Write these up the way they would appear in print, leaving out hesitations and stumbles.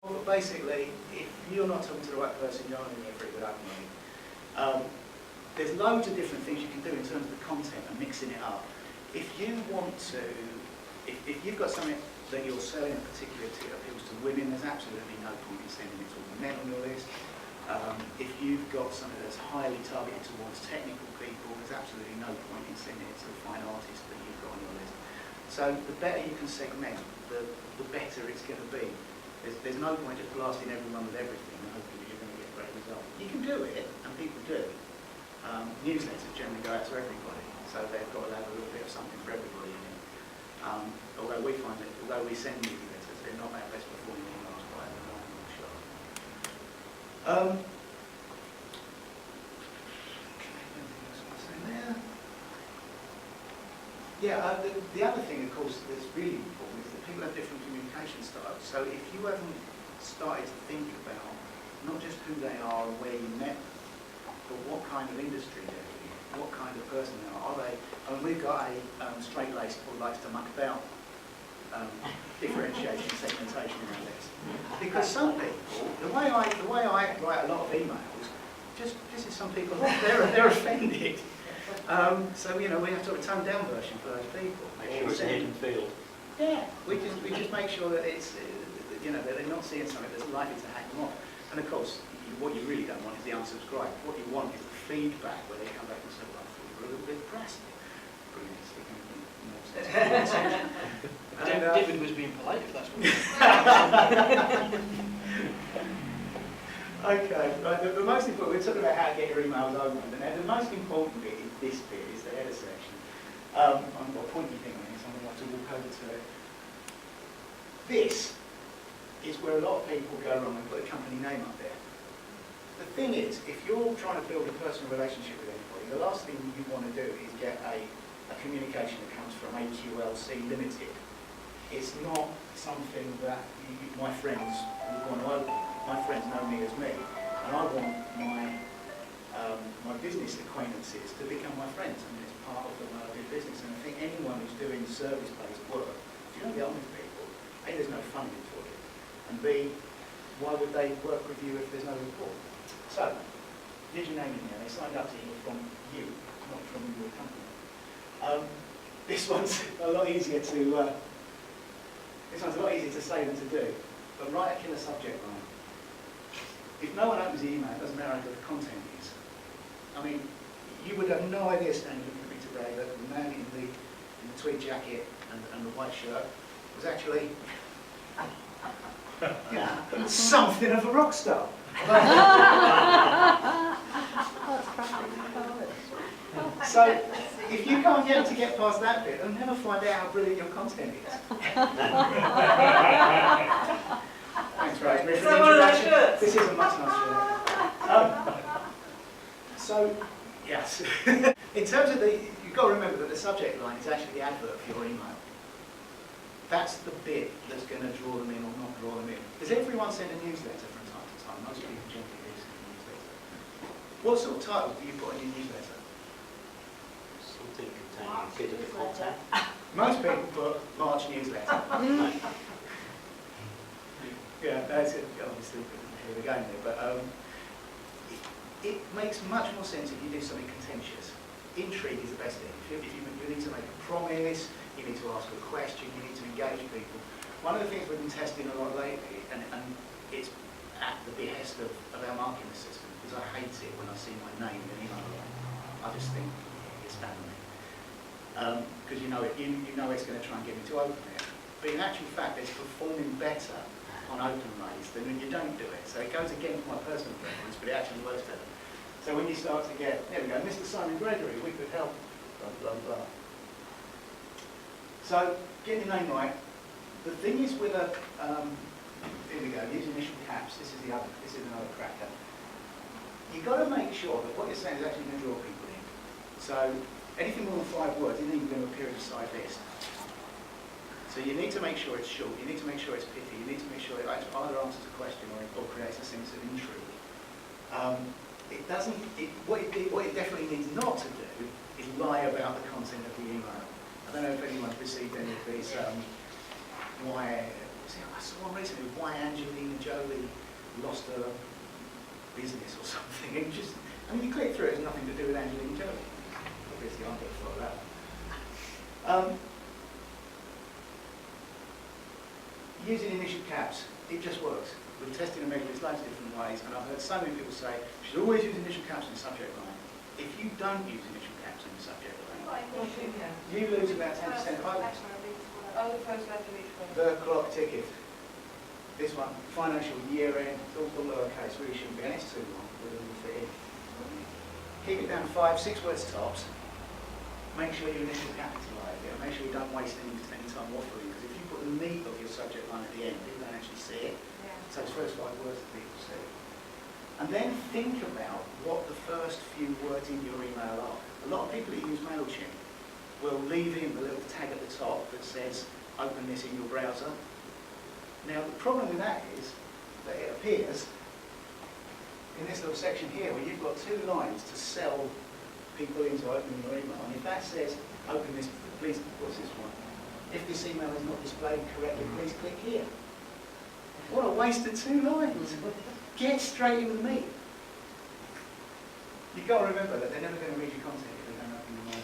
Well, basically, if you're not talking to the right person, you're only there for a good open. There's loads of different things you can do in terms of the content and mixing it up. If you want to, if you've got something that you're selling in particular to appeals to women, there's absolutely no point in sending it to all the men on your list. If you've got something that's highly targeted towards technical people, there's absolutely no point in sending it to the fine artists that you've got on your list. So the better you can segment, the better it's going to be. There's no point just blasting everyone with everything and hoping that you're going to get great results. You can do it, and people do. Newsletters generally go out to everybody, so they've got to have a little bit of something for everybody in it. Although we find that, although we send newsletters, they're not our best performing emails by a long shot. Anything else I want to say there? Yeah, the other thing, of course, that's really important is that people have different communication styles. So if you haven't started to think about not just who they are and where you met them, but what kind of industry they're in, what kind of person they are. We've got a straight-laced who likes to muck about differentiation, segmentation in our list. Because some people, the way I write a lot of emails, just is some people, they're offended. So we have to have a toned down version for those people. Make sure it's a hidden field. Yeah, we just make sure that it's that they're not seeing something that's likely to hack them off. And of course, what you really don't want is the unsubscribe. What you want is the feedback where they come back and say, well, I thought you were a little bit depressed. Brilliant. David was being polite, if that's what you Okay, right, the most important, we're talking about how to get your emails opened, and the most important bit is this bit, is the header section. I've got a pointy thing on this, I'm going to have to walk over to it. This is where a lot of people go wrong and put a company name up there. The thing is, if you're trying to build a personal relationship with anybody, the last thing you want to do is get a communication that comes from AQLC Limited. It's not something that my friends would want to open. My friends know me as me, and I want my business acquaintances to become my friends, and it's part of the way I do business. And I think anyone who's doing service-based work, if you don't get on with people, A, there's no funding for it, and B, why would they work with you if there's no report? So, here's your name in there. They signed up to you from you, not from your company. This one's a lot easier to say than to do. But write a killer subject line. If no one opens the email, it doesn't matter what the content is. I mean, you would have no idea standing looking at me today that the man in the tweed jacket and the white shirt was actually something of a rock star. So, if you can't get to get past that bit, they'll never find out how brilliant your content is. Thanks, Rosemary, for the introduction. This is a much nicer So, yes. In terms of you've got to remember that the subject line is actually the advert for your email. That's the bit that's going to draw them in or not draw them in. Does everyone send a newsletter from time to time? Most people generally do send a newsletter. What sort of title do you put in your newsletter? Something containing a bit of the content. Most people put March newsletter. Yeah, that's it. Obviously, here we're going there, but it makes much more sense if you do something contentious. Intrigue is the best thing. If you need to make a promise, you need to ask a question, you need to engage people. One of the things we've been testing a lot lately, and it's at the behest of our marketing system, because I hate it when I see my name in an email. I just think it's family. Because you know it's going to try and get me to open it. But in actual fact, it's performing better on open rates than when you don't do it. So it goes against my personal preference, but it actually works better. So when you start to get, there we go, Mr. Simon Gregory, we could help, blah, blah, blah. So, get your name right. The thing is with a, here we go, these initial caps, this is another cracker. You've got to make sure that what you're saying is actually going to draw people in. So, anything more than 5 words isn't even going to appear inside this. So you need to make sure it's short, you need to make sure it's pithy, you need to make sure it either answers a question or creates a sense of intrigue. What it definitely needs not to do is lie about the content of the email. I don't know if anyone's received any of these I saw one recently why Angelina Jolie lost her business or something. And you click through, it has nothing to do with Angelina Jolie. Obviously, I'm going to follow that one. Using initial caps, it just works. We've tested and measured it loads of different ways, and I've heard so many people say, you should always use initial caps in the subject line. If you don't use initial caps in the subject line, you lose about 10%. Oh, the first letter of each one. The clock ticket. This one, financial year end, it's all lowercase, really shouldn't be, and it's too long, it doesn't fit in. Keep it down 5, 6 words tops. Make sure you initial capitalise it, and make sure you don't waste any time waffling, because if you put the meat of your subject line at the end, people don't actually see it. Yeah. So it's first 5 words that people see. And then think about what the first few words in your email are. A lot of people that use MailChimp will leave in the little tag at the top that says, open this in your browser. Now, the problem with that is that it appears in this little section here where you've got 2 lines to sell people into opening your email. And if that says, open this, please, what's this one? If this email is not displayed correctly, please click here. What a waste of 2 lines. Get straight into the meat. You've got to remember that they're never going to read your content if they don't open your mail.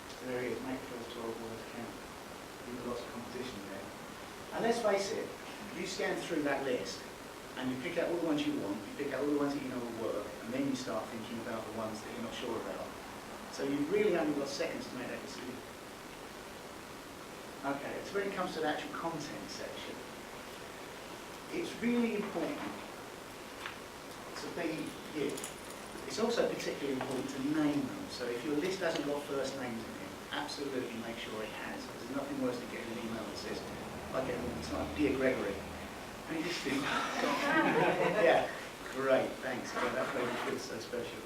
So there it is, make the first 12 words count. You've got lots of competition there. And let's face it, you scan through that list and you pick out all the ones you want, you pick out all the ones that you know will work, and then you start thinking about the ones that you're not sure about. So you've really only got seconds to make that decision. Okay, so when it comes to the actual content section, it's really important to be you. It's also particularly important to name them. So if your list hasn't got first names in it, absolutely make sure it has. Because there's nothing worse than getting an email that says, I get it all the time, Dear Gregory. And you just think, yeah, great, thanks. God, that made me feel so special.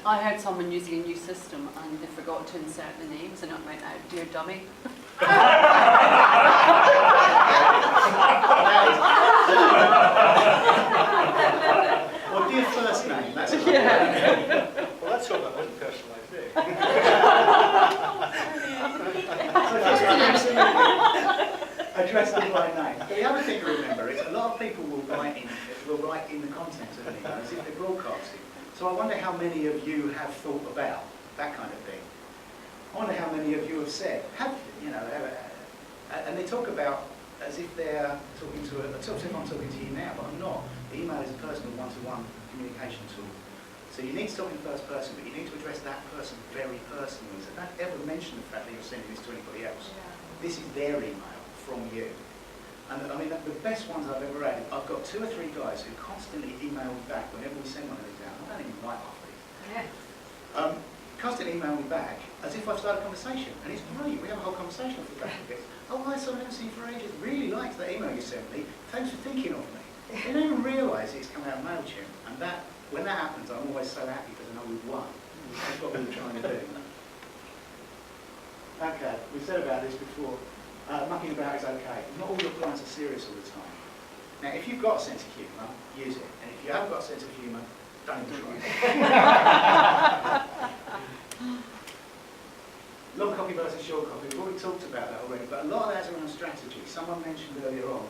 I heard someone using a new system and they forgot to insert the names and it went out, Dear Dummy. Well, dear first name, that's a good Yeah. Well, that's all that wasn't personalised there. Absolutely. Address them by name. But the other thing to remember is a lot of people will write in the content of an email as if they're broadcasting. So I wonder how many of you have thought about that kind of thing. I wonder how many of you have said, and they talk about as if they're talking to as if I'm talking to you now, but I'm not. The email is a personal one-to-one communication tool. So you need to talk in first person, but you need to address that person very personally. So don't ever mention the fact that you're sending this to anybody else. This is their email from you. And I mean, the best ones I've ever had, I've got 2 or 3 guys who constantly email me back whenever we send one of these out. I don't even write half of these. Constantly email me back as if I've started a conversation. And it's great, we have a whole conversation off the back of it. Oh, hi, so I haven't seen you for ages. Really liked that email you sent me. Thanks for thinking of me. They don't even realise it's come out of MailChimp. And when that happens, I'm always so happy because I know we've won. That's what we were trying to do. Okay, we've said about this before. Mucking about is okay. Not all your clients are serious all the time. Now, if you've got a sense of humour, use it. And if you haven't got a sense of humour, don't even try it. Long copy versus short copy. We've already talked about that already, but a lot of that's around strategy. Someone mentioned earlier on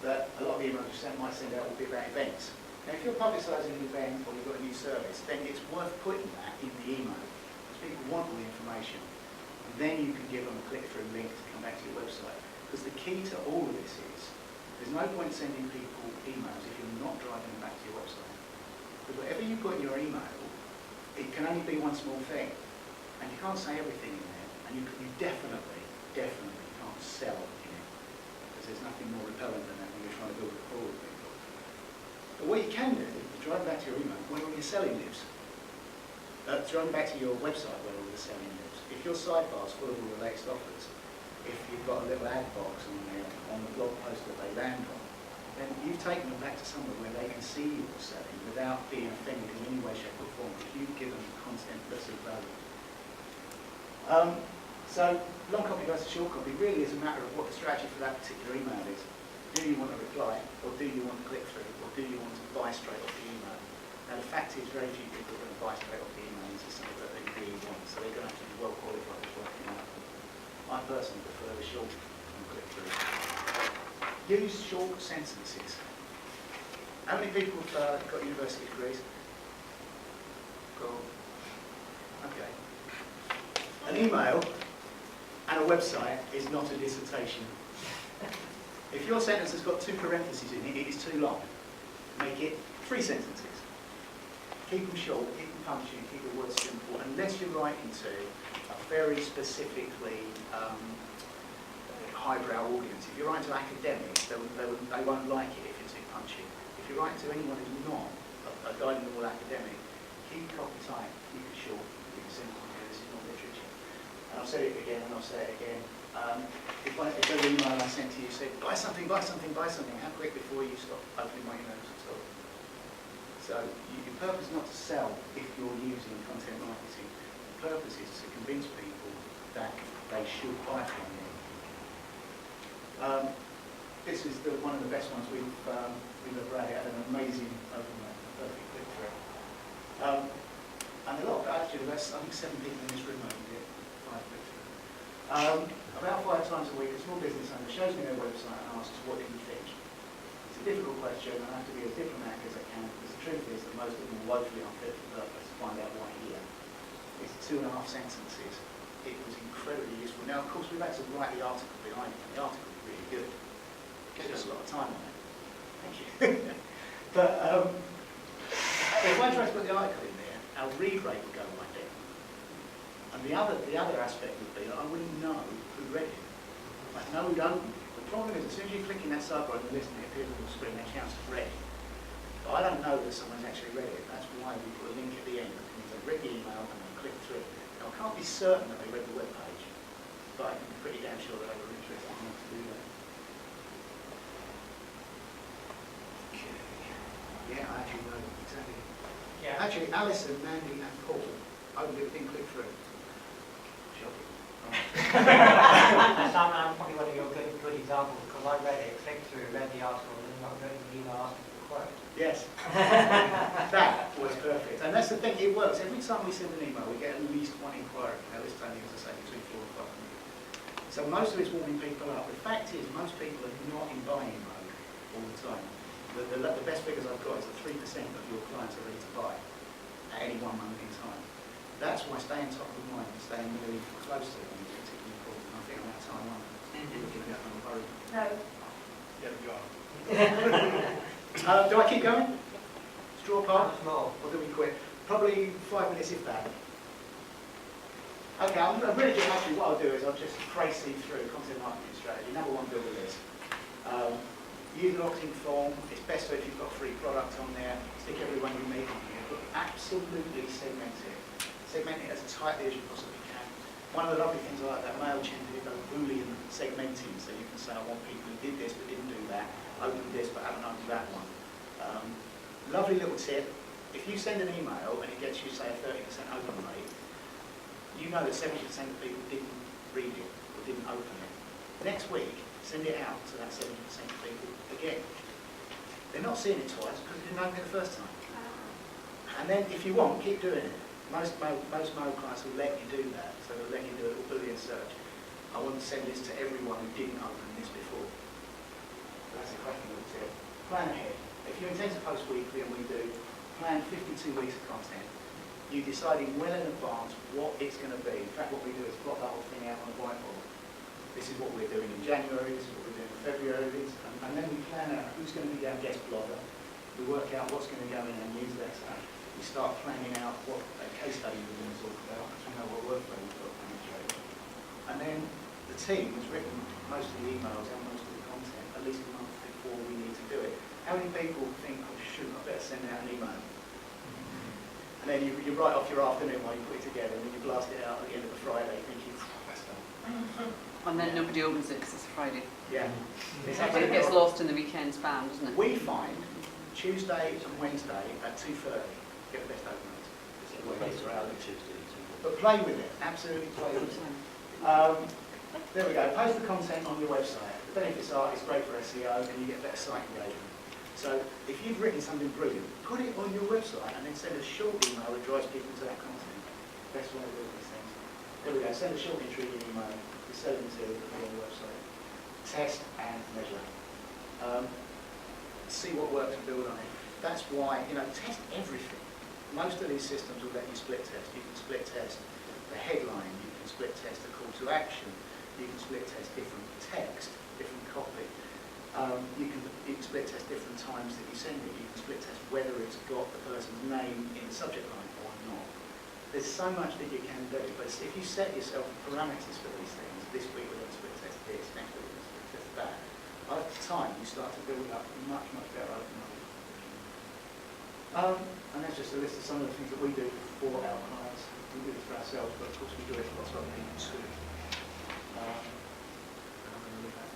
that a lot of the emails you might send out will be about events. Now, if you're publicising an event or you've got a new service, then it's worth putting that in the email. Because people want all the information. And then you can give them a click-through link to come back to your website. Because the key to all of this is, there's no point sending people emails if you're not driving them back to your website. Because whatever you put in your email, it can only be one small thing. And you can't say everything in there. And you definitely can't sell in it. Because there's nothing more repellent than that when you're trying to build rapport with people. But what you can do is drive back to your email where all your selling lives. Drive back to your website where all the selling lives. If your sidebar's full of all the latest offers, if you've got a little ad box on there, on the blog post that they land on, then you've taken them back to somewhere where they can see you selling without being offended in any way, shape or form, if you've given them content that's of value. So long copy versus short copy really is a matter of what the strategy for that particular email is. Do you want to reply, or do you want to click through, or do you want to buy straight off the email? Now the fact is very few people are going to buy straight off the email into something that they really want, so they're going to have to be well qualified before working out. I personally prefer the short and click through. Use short sentences. How many people have got university degrees? Cool. Okay. An email and a website is not a dissertation. If your sentence has got 2 parentheses in it, it is too long. Make it 3 sentences. Keep them short, keep them punchy, keep the words simple, unless you're writing to a very specifically highbrow audience. If you're writing to academics, they won't like it if it's too punchy. If you're writing to anyone who's not a dyed-in-the-wool academic, keep it copy tight, keep it short, keep it simple. This is not literature. And I'll say it again and I'll say it again. If an email I sent to you said, buy something, buy something, buy something, how quick before you stop opening my emails at all? So your purpose is not to sell if you're using content marketing. The purpose is to convince people that they should buy from you. This is one of the best ones we've ever had. An amazing overlay, perfect click through. And a lot of actually, I think 7 people in this room only did 5 click through. About 5 times a week, a small business owner shows me their website and asks, what do you think? It's a difficult question, and I have to be as diplomatic as I can, because the truth is that most of them are woefully unfit for purpose to find out why here. It's 2.5 sentences. It was incredibly useful. Now, of course, we've had to write the article behind it, and the article is really good. Gives us a lot of time on it. Thank you. But if I try to put the article in there, our read rate would go right down. And the other aspect would be that I wouldn't know who read it. Like, no, who'd opened it. The problem is, as soon as you click in that sidebar and listen, it appears on the screen that counts as read. But I don't know that someone's actually read it. That's why we put a link at the end. That means they read the email and they click through. Now, I can't be certain that they read the web page, but I can be pretty damn sure that they were interested enough to do that. Okay. Yeah, I actually know exactly. Yeah. Actually, Alison, Mandy, and Paul opened it, didn't click through. Shocking. Sam, I'm probably one of your good examples, because I read it, clicked through, read the article, and then not read the email asking for the quote. Yes. That was perfect. And that's the thing, it works. Every time we send an email, we get at least 1 inquiry. Now, this time, as I say, between 4 and 500. So most of it's warming people up. The fact is, most people are not in buying mode all the time. The best figures I've got is that 3% of your clients are ready to buy at any one moment in time. That's why staying top of mind and staying really close to them is particularly important. I think I'm out of time, aren't I? You're looking at me, I'm worried. No. Yeah, you are. Do I keep going? Straw poll? Small. Or do we quit? Probably 5 minutes if that. Okay, I'm really just actually what I'll do is I'll just trace through content marketing strategy. Number 1, build a list. Use an opt-in form. It's best if you've got free product on there. Stick everyone you meet on here, but absolutely segment it. Segment it as tightly as you possibly can. One of the lovely things I like that MailChimp is a Boolean segmenting, so you can say I want people who did this but didn't do that, opened this but haven't opened that one. Lovely little tip. If you send an email and it gets you, say, a 30% open rate, you know that 70% of people didn't read it or didn't open it. Next week, send it out to that 70% of people again. They're not seeing it twice because they didn't open it the first time. And then, if you want, keep doing it. Most mail clients will let you do that, so they'll let you do a little Boolean search. I want to send this to everyone who didn't open this before. That's a cracking little tip. Plan ahead. If you intend to post weekly, and we do, plan 52 weeks of content. You deciding well in advance what it's going to be. In fact, what we do is plot the whole thing out on a whiteboard. This is what we're doing in January, this is what we're doing in February, and then we plan out who's going to be our guest blogger. We work out what's going to go in our newsletter. We start planning out what a case study we're going to talk about, because we know what workflow we've got to penetrate. And then the team has written most of the emails and most of the content at least a month before we need to do it. How many people think, oh shoot, I better send out an email? And then you write off your afternoon while you put it together, and then you blast it out at the end of the Friday thinking, that's done. And then nobody opens it because it's Friday. Yeah. But it gets lost in the weekend spam, doesn't it? We find Tuesday and Wednesday at 2:30 get the best open rates. Later out on Tuesday. But play with it, absolutely play with it. There we go, post the content on your website. The benefits are it's great for SEO and you get better site engagement. So if you've written something brilliant, put it on your website and then send a short email that drives people to that content. Best way of doing these things. There we go, send a short intriguing email to sell them to on your website. test and measure. See what works and build on it. That's why, test everything. Most of these systems will let you split test. You can split test the headline, you can split test the call to action, you can split test different text, different copy. You can split test different times that you send it. You can split test whether it's got the person's name in the subject line or not. There's so much that you can do, but if you set yourself parameters for these things, this week we're going to split test this, next week we're going to split test that, over time you start to build up much, much better open knowledge. And that's just a list of some of the things that we do for our clients. We do it for ourselves, but of course we do it for lots of other people too. And I'm going to leave that